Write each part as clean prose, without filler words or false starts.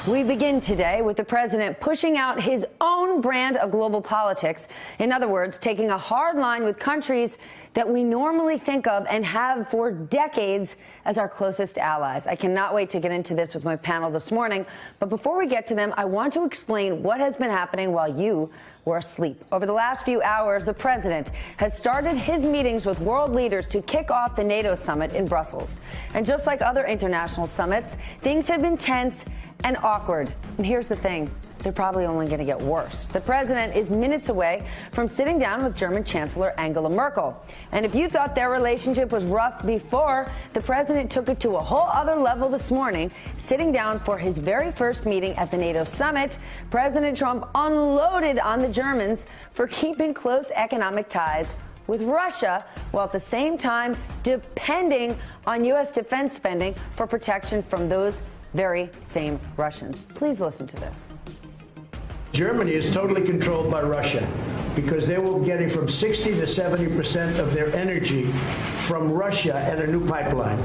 We begin today with the president pushing out his own brand of global politics. In other words, taking a hard line with countries that we normally think of and have for decades as our closest allies. I cannot wait to get into this with my panel this morning. But before we get to them, I want to explain what has been happening while you were asleep. Over the last few hours, the president has started his meetings with world leaders to kick off the NATO summit in Brussels. And just like other international summits, things have been tense and awkward. And here's the thing. They're probably only going to get worse. The president is minutes away from sitting down with German Chancellor Angela Merkel. And if you thought their relationship was rough before, the president took it to a whole other level this morning, sitting down for his very first meeting at the NATO summit. President Trump unloaded on the Germans for keeping close economic ties with Russia, while at the same time depending on U.S. defense spending for protection from those very same Russians. Please listen to this. Germany is totally controlled by Russia because they were getting from 60 to 70% of their energy from Russia and a new pipeline.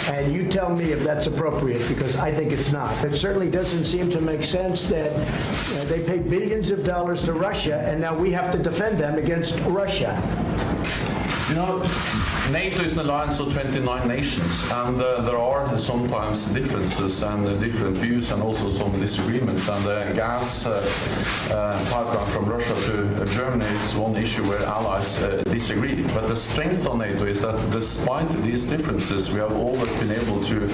And you tell me if that's appropriate, because I think it's not. It certainly doesn't seem to make sense that they pay billions of dollars to Russia and now we have to defend them against Russia. You know, NATO is an alliance of 29 nations, and there are sometimes differences and different views and also some disagreements. And the gas pipeline from Russia to Germany is one issue where allies disagree. But the strength of NATO is that despite these differences, we have always been able to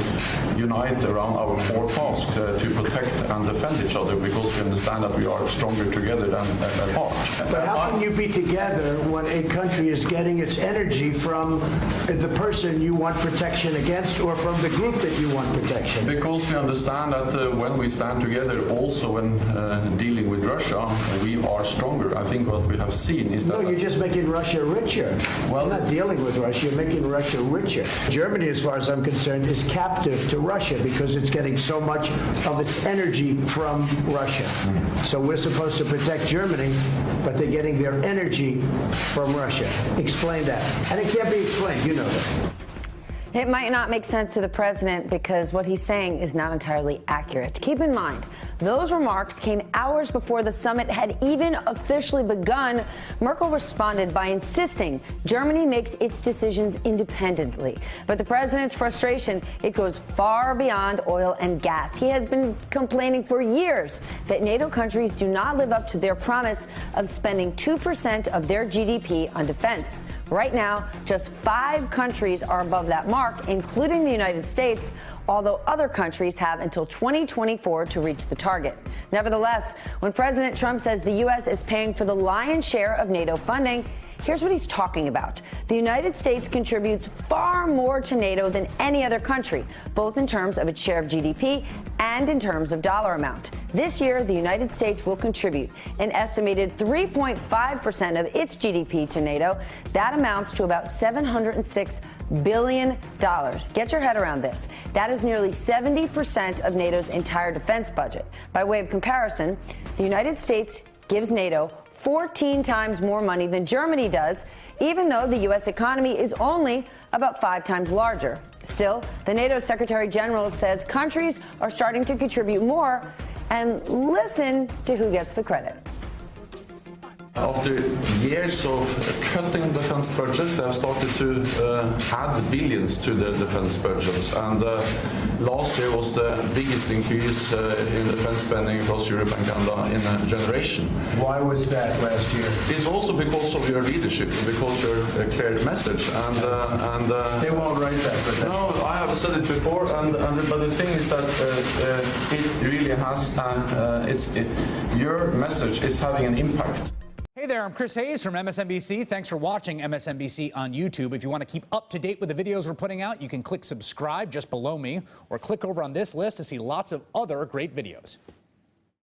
unite around our core task to protect and defend each other, because we understand that we are stronger together than apart. But how can you be together when a country is getting its energy from the person you want protection against or from the group that you want protection? Because we understand that when we stand together, also when dealing with Russia, we are stronger. I think what we have seen is that... No, you're just making Russia richer. Well, you're not dealing with Russia, you're making Russia richer. Germany, as far as I'm concerned, is captive to Russia because it's getting so much of its energy from Russia. So we're supposed to protect Germany, but they're getting their energy from Russia. Explain that. And it can't be explained, you know that. It might not make sense to the president because what he's saying is not entirely accurate. Keep in mind, those remarks came hours before the summit had even officially begun. Merkel responded by insisting Germany makes its decisions independently. But the president's frustration, it goes far beyond oil and gas. He has been complaining for years that NATO countries do not live up to their promise of spending 2% of their GDP on defense. Right now, just 5 countries are above that mark, including the United States, although other countries have until 2024 to reach the target. Nevertheless, when President Trump says the U.S. is paying for the lion's share of NATO funding, here's what he's talking about. The United States contributes far more to NATO than any other country, both in terms of its share of GDP and in terms of dollar amount. This year, the United States will contribute an estimated 3.5% of its GDP to NATO. That amounts to about $706 billion. Get your head around this. That is nearly 70% of NATO's entire defense budget. By way of comparison, the United States gives NATO 14 times more money than Germany does, even though the U.S. economy is only about 5 times larger. Still, the NATO Secretary General says countries are starting to contribute more, and listen to who gets the credit. After years of cutting defense budgets, they have started to add billions to the defense budgets. And last year was the biggest increase in defense spending across Europe and Canada in a generation. Why was that last year? It's also because of your leadership, because your clear message. And they won't write that. But no, I have said it before. But the thing is that it really has. Your message is having an impact. Hey there, I'm Chris Hayes from MSNBC. Thanks for watching MSNBC on YouTube. If you want to keep up to date with the videos we're putting out, you can click subscribe just below me or click over on this list to see lots of other great videos.